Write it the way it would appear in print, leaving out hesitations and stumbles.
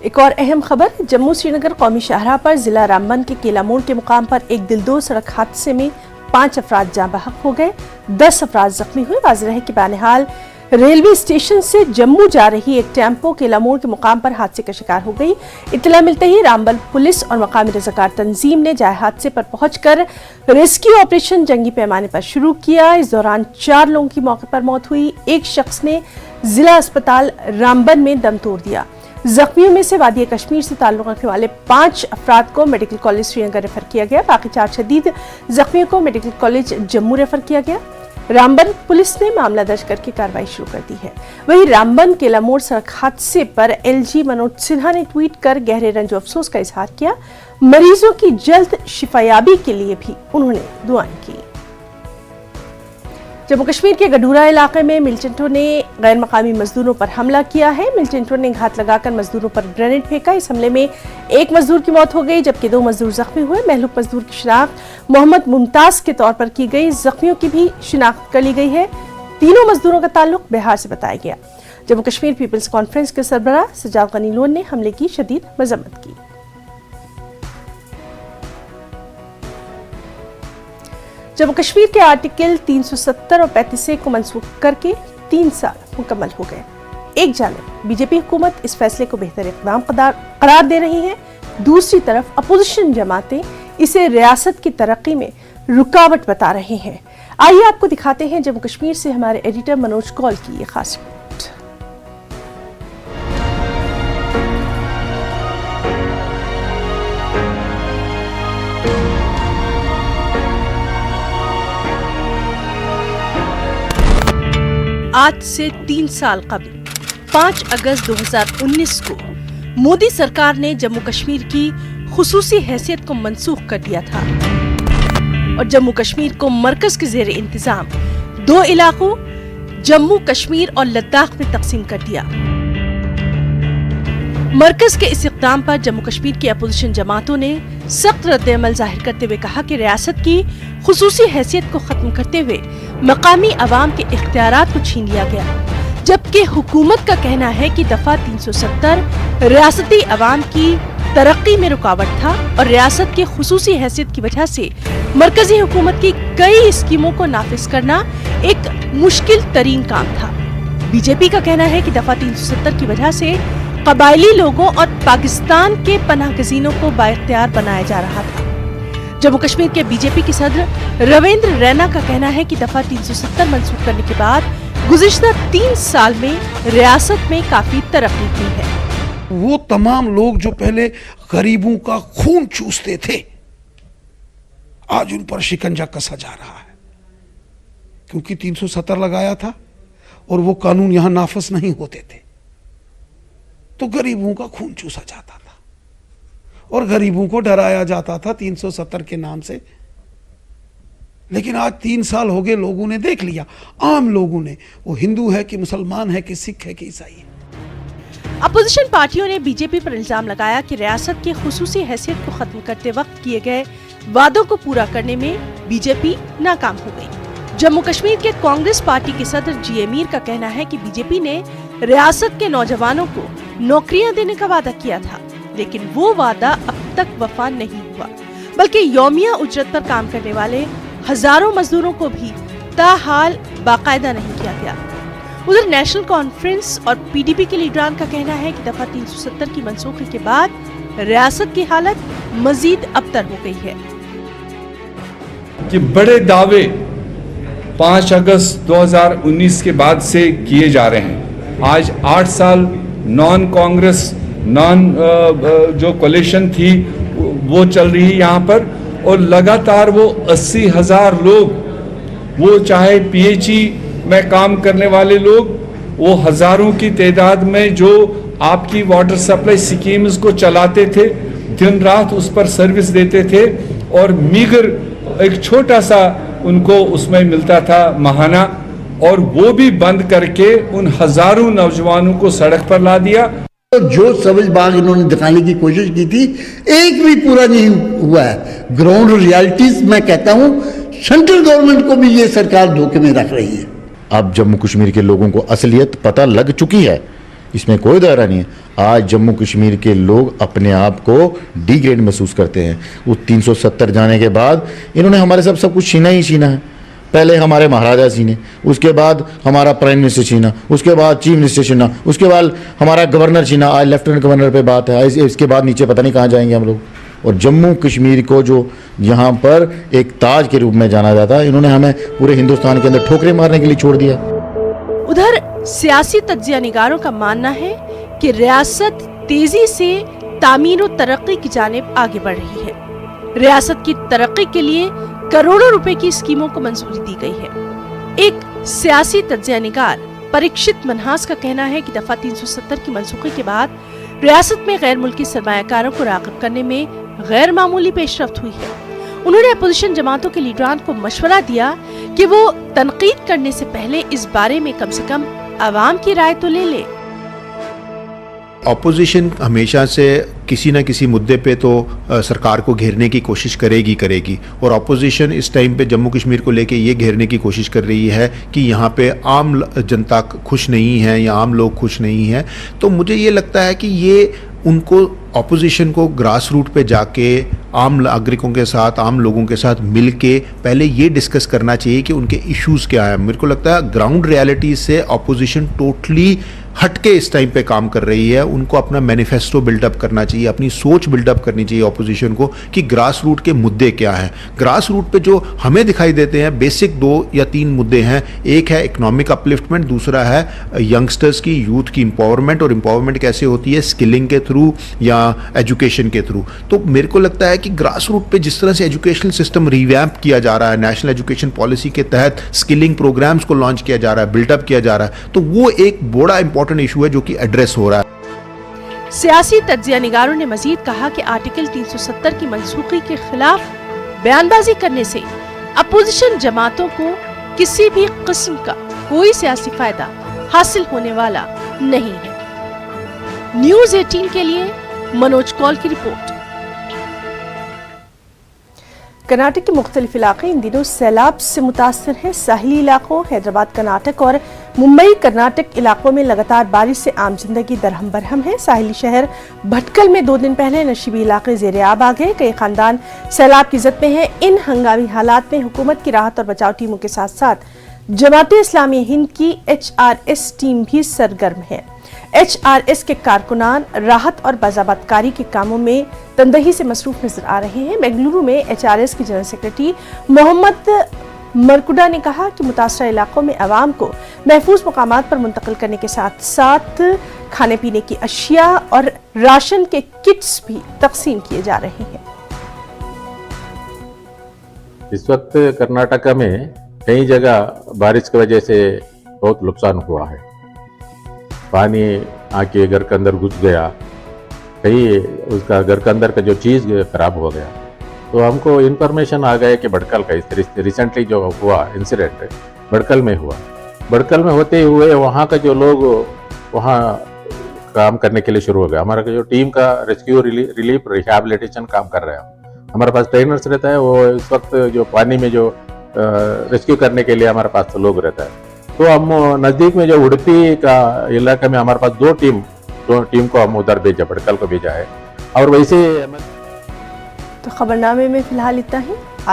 एक और अहम खबर, जम्मू श्रीनगर कौमी शाहराह पर जिला रामबन के केला मोड़ के मुकाम पर एक दिलदोज सड़क हादसे में 5 अफराद जाँ बहक हो गए, 10 अफराद जख्मी हुए। वाज़ेह है कि बहरहाल रेलवे स्टेशन से जम्मू जा रही एक टेम्पो केला मोड़ के मुकाम पर हादसे का शिकार हो गई। इत्तला मिलते ही रामबन पुलिस और मकामी रज़ाकार तंजीम ने जाए हादसे पर पहुंचकर रेस्क्यू ऑपरेशन जंगी पैमाने पर शुरू किया। इस दौरान 4 लोगों की मौके पर मौत हुई। एक शख्स ने जिला अस्पताल रामबन में दम तोड़ दिया। जख्मियों में से वादी कश्मीर से ताल्लुक रखने वाले 5 अफराद को मेडिकल कॉलेज श्रीनगर रेफर किया गया। बाकी 4 शदीद जख्मियों को मेडिकल कॉलेज जम्मू रेफर किया गया। रामबन पुलिस ने मामला दर्ज करके कार्रवाई शुरू कर दी है। वहीं रामबन केला मोड़ सड़क हादसे पर एलजी मनोज सिन्हा ने ट्वीट कर गहरे रंज अफसोस का इजहार किया। मरीजों की जल्द शिफायाबी के लिए भी उन्होंने दुआएं की। जम्मू कश्मीर के गडूरा इलाके में मिलिटेंटों ने गैर मकामी मजदूरों पर हमला किया है। मिलिटेंटों ने घात लगाकर मजदूरों पर ग्रेनेड फेंका। इस हमले में एक मजदूर की मौत हो गई जबकि 2 मजदूर जख्मी हुए। महलूक मजदूर की शिनाख्त मोहम्मद मुमताज के तौर पर की गई। जख्मियों की भी शिनाख्त कर ली गई है। तीनों मजदूरों का ताल्लुक बिहार से बताया गया। जम्मू कश्मीर पीपल्स कॉन्फ्रेंस के सरबराह सजाद गनी लोन ने हमले की शदीद मजम्मत की। जम्मू कश्मीर के आर्टिकल 370 और 35A को मनसूख करके 3 साल मुकम्मल हो गए। एक जानिब बीजेपी हुकूमत इस फैसले को बेहतर इक़दाम करार दे रही है, दूसरी तरफ अपोजिशन जमातें इसे रियासत की तरक्की में रुकावट बता रहे हैं। आइए आपको दिखाते हैं जम्मू कश्मीर से हमारे एडिटर मनोज कौल की ये खास रिपोर्ट। आज से 3 साल कबल 5 अगस्त 2019 को मोदी सरकार ने जम्मू कश्मीर की खुसूसी हैसियत को मनसूख कर दिया था और जम्मू कश्मीर को मरकज के ज़ेरे इंतजाम 2 इलाकों जम्मू कश्मीर और लद्दाख में तकसीम कर दिया। मरकज के इस इक़दाम पर जम्मू कश्मीर की अपोजिशन जमातों ने सख्त रद्द-ए-अमल जाहिर करते हुए कहा कि रियासत की खुसूसी हैसियत को खत्म करते हुए मकामी अवाम के इख्तियारात को छीन लिया गया, जबकि हुकूमत का कहना है कि दफा 370 रियासती अवाम की तरक्की में रुकावट था और रियासत की खुसूसी हैसियत की वजह से मरकजी हुकूमत की कई स्कीमों को नाफिज करना एक मुश्किल तरीन काम था। बीजेपी का कहना है कि दफा 370 की वजह से कबायली लोगों और पाकिस्तान के पनाहगजीनों को बाइख्तियार बनाया जा रहा था। जम्मू कश्मीर के बीजेपी के सदर रविंद्र रैना का कहना है कि दफा 370 मंसूख करने के बाद गुज़िश्ता 3 साल में रियासत में काफी तरक्की की है। वो तमाम लोग जो पहले गरीबों का खून चूसते थे, आज उन पर शिकंजा कसा जा रहा है, क्योंकि 370 लगाया था और वो कानून यहां नाफिज नहीं होते थे, तो गरीबों का खून चूसा जाता था और गरीबों को डराया जाता था 370 के नाम से। लेकिन आज 3 साल हो गए, लोगों ने देख लिया, आम लोगों ने, वो हिंदू है कि मुसलमान है कि सिख है कि ईसाई है। अपोजिशन पार्टियों ने बीजेपी पर इल्जाम लगाया कि रियासत की खुसूसी हैसियत को खत्म करते वक्त किए गए वादों को पूरा करने में बीजेपी नाकाम हो गई। जम्मू कश्मीर के कांग्रेस पार्टी के सदर जी मीर का कहना है कि बीजेपी ने रियासत के नौजवानों को नौकरियां देने का वादा किया था, लेकिन वो वादा अब तक वफा नहीं हुआ, बल्कि यौमिया उजरत पर काम करने वाले हजारों मजदूरों को भी ताहाल बाकायदा नहीं किया गया। उधर नेशनल कॉन्फ्रेंस और पीडीपी के लीडरान का कहना है कि दफा 370 की मनसूखी के बाद रियासत की हालत मजीद अबतर हो गई है। कि बड़े दावे 5 अगस्त 2019 के बाद से किए जा रहे हैं। आज 8 साल नॉन कांग्रेस जो कोलिशन थी वो चल रही है यहाँ पर, और लगातार वो 80,000 लोग, वो चाहे पीएचई में काम करने वाले लोग, वो हजारों की तादाद में जो आपकी वाटर सप्लाई स्कीम्स को चलाते थे, दिन रात उस पर सर्विस देते थे, और मीगर एक छोटा सा उनको उसमें मिलता था महाना, और वो भी बंद करके उन हजारों नौजवानों को सड़क पर ला दिया। जो सबज बाग इन्होंने दिखाने की कोशिश की थी, एक भी पूरा नहीं हुआ है। ग्राउंड रियलिटीज मैं कहता हूं सेंट्रल गवर्नमेंट को भी ये सरकार धोखे में रख रही है। अब जम्मू कश्मीर के लोगों को असलियत पता लग चुकी है। इसमें कोई दायरा नहीं है। आज जम्मू कश्मीर के लोग अपने आप को डिग्रेड महसूस करते हैं। उस 370 जाने के बाद इन्होंने हमारे सब कुछ छीना ही छीना है। पहले हमारे महाराजा छीने, उसके बाद हमारा प्राइम मिनिस्टर छीना, उसके बाद चीफ मिनिस्टर छीना, उसके बाद हमारा गवर्नर छीना। आज लेफ्टिनेंट गवर्नर पे बात है, इसके बाद नीचे पता नहीं कहाँ जाएंगे हम लोग। और जम्मू कश्मीर को जो यहाँ पर एक ताज के रूप में जाना जाता है, इन्होंने हमें पूरे हिंदुस्तान के अंदर ठोकरें मारने के लिए छोड़ दिया। उधर सियासी तज्जिया निगारों का मानना है कि रियासत तेजी से तामीर और तरक्की की जानिब आगे बढ़ रही है। रियासत की तरक्की के लिए करोड़ों रुपए की स्कीमों को मंजूरी दी गई है। एक सियासी तज्जिया निगार परीक्षित मनहास का कहना है कि दफा 370 की मनसूखी के बाद रियासत में गैर मुल्की सरमायाकारों को राग़िब करने में गैर मामूली पेशरफ्त हुई है। उन्होंने अपोजिशन जमातों के लीडरान को मशवरा दिया कि वो तनकीद करने से पहले इस बारे में कम से कम आवाम की राय तो ले ले। ऑपोजिशन हमेशा से किसी न किसी मुद्दे पे तो सरकार को घेरने की कोशिश करेगी और ऑपोजिशन इस टाइम पे जम्मू कश्मीर को लेके ये घेरने की कोशिश कर रही है कि यहाँ पे आम जनता खुश नहीं है या आम लोग खुश नहीं हैं। तो मुझे ये लगता है कि ये उनको ऑपोजिशन को ग्रास रूट पे जाके आम नागरिकों के साथ, आम लोगों के साथ मिल के पहले ये डिस्कस करना चाहिए कि उनके इश्यूज़ क्या हैं। मेरे को लगता है ग्राउंड रियलिटी से ऑपोजिशन टोटली हटके इस टाइम पे काम कर रही है। उनको अपना मैनिफेस्टो बिल्डअप करना चाहिए, अपनी सोच बिल्डअप करनी चाहिए ऑपोजिशन को कि ग्रास रूट के मुद्दे क्या हैं। ग्रास रूट पे जो हमें दिखाई देते हैं बेसिक 2 या 3 मुद्दे हैं। एक है इकोनॉमिक अपलिफ्टमेंट, दूसरा है यंगस्टर्स की, यूथ की एम्पावरमेंट, और एम्पावरमेंट कैसे होती है, स्किलिंग के थ्रू या एजुकेशन के थ्रू। तो मेरे को लगता है कि ग्रास रूट पे जिस तरह से एजुकेशनल सिस्टम रिवैम्प किया जा रहा है, नेशनल एजुकेशन पॉलिसी के तहत स्किलिंग प्रोग्राम्स को लॉन्च किया जा रहा है, बिल्डअप किया जा रहा है, तो वो एक बड़ा इंपॉर्टेंट इशू है जो कि एड्रेस हो रहा है। सियासी तज्जिया निगारों ने मजीद कहा कि आर्टिकल 370 की मनसूखी के खिलाफ बयानबाजी करने से अपोजिशन जमातों को किसी भी किस्म का कोई सियासी फायदा हासिल होने वाला नहीं है। न्यूज़ 18 के लिए मनोज कौल की रिपोर्ट। कर्नाटक के मुख्तलिफ इलाके इन दिनों सैलाब से मुतासर हैं। साहिली इलाकों, हैदराबाद कर्नाटक और मुंबई कर्नाटक इलाकों में लगातार बारिश से आम जिंदगी दरहम बरहम है। साहिली शहर भटकल में 2 दिन पहले नशीबी इलाके जेर आब आ गए। कई खानदान सैलाब की जद में हैं। इन हंगामी हालात में हुकूमत की राहत और बचाव टीमों के साथ साथ जमाते इस्लामी हिंद की HRS टीम भी सरगर्म है। HRS के कारकुनान राहत और बाज़ाबतकारी के कामों में तंदही से मसरूफ नजर आ रहे हैं। बेंगलुरु में HRS के जनरल सेक्रेटरी मोहम्मद मरकुडा ने कहा कि मुतासरा इलाकों में आवाम को महफूज मकामात पर मुंतकिल करने के साथ साथ खाने पीने की अशिया और राशन के किट्स भी तकसीम किए जा रहे हैं। इस वक्त कर्नाटका में कई जगह बारिश की वजह से बहुत नुकसान हुआ है। पानी आके घर के अंदर घुस गया, कहीं उसका घर के अंदर का जो चीज़ खराब हो गया। तो हमको इन्फॉर्मेशन आ गया कि भटकल का रिसेंटली जो हुआ इंसिडेंट भटकल में हुआ। भटकल में होते हुए वहाँ का जो लोग वहाँ काम करने के लिए शुरू हो गया। हमारा जो टीम का रेस्क्यू रिलीफ रिहैबिलिटेशन काम कर रहा है। हमारे पास ट्रेनर्स रहता है। वो इस वक्त जो पानी में जो रेस्क्यू करने के लिए हमारे पास लोग रहता है। तो हम नज़दीक में जो उड़पी का इलाके में हमारे पास 2 टीम को हम उधर भेजा, भटकल को भेजा है। और वैसे तो खबरनामे में फिलहाल इतना ही।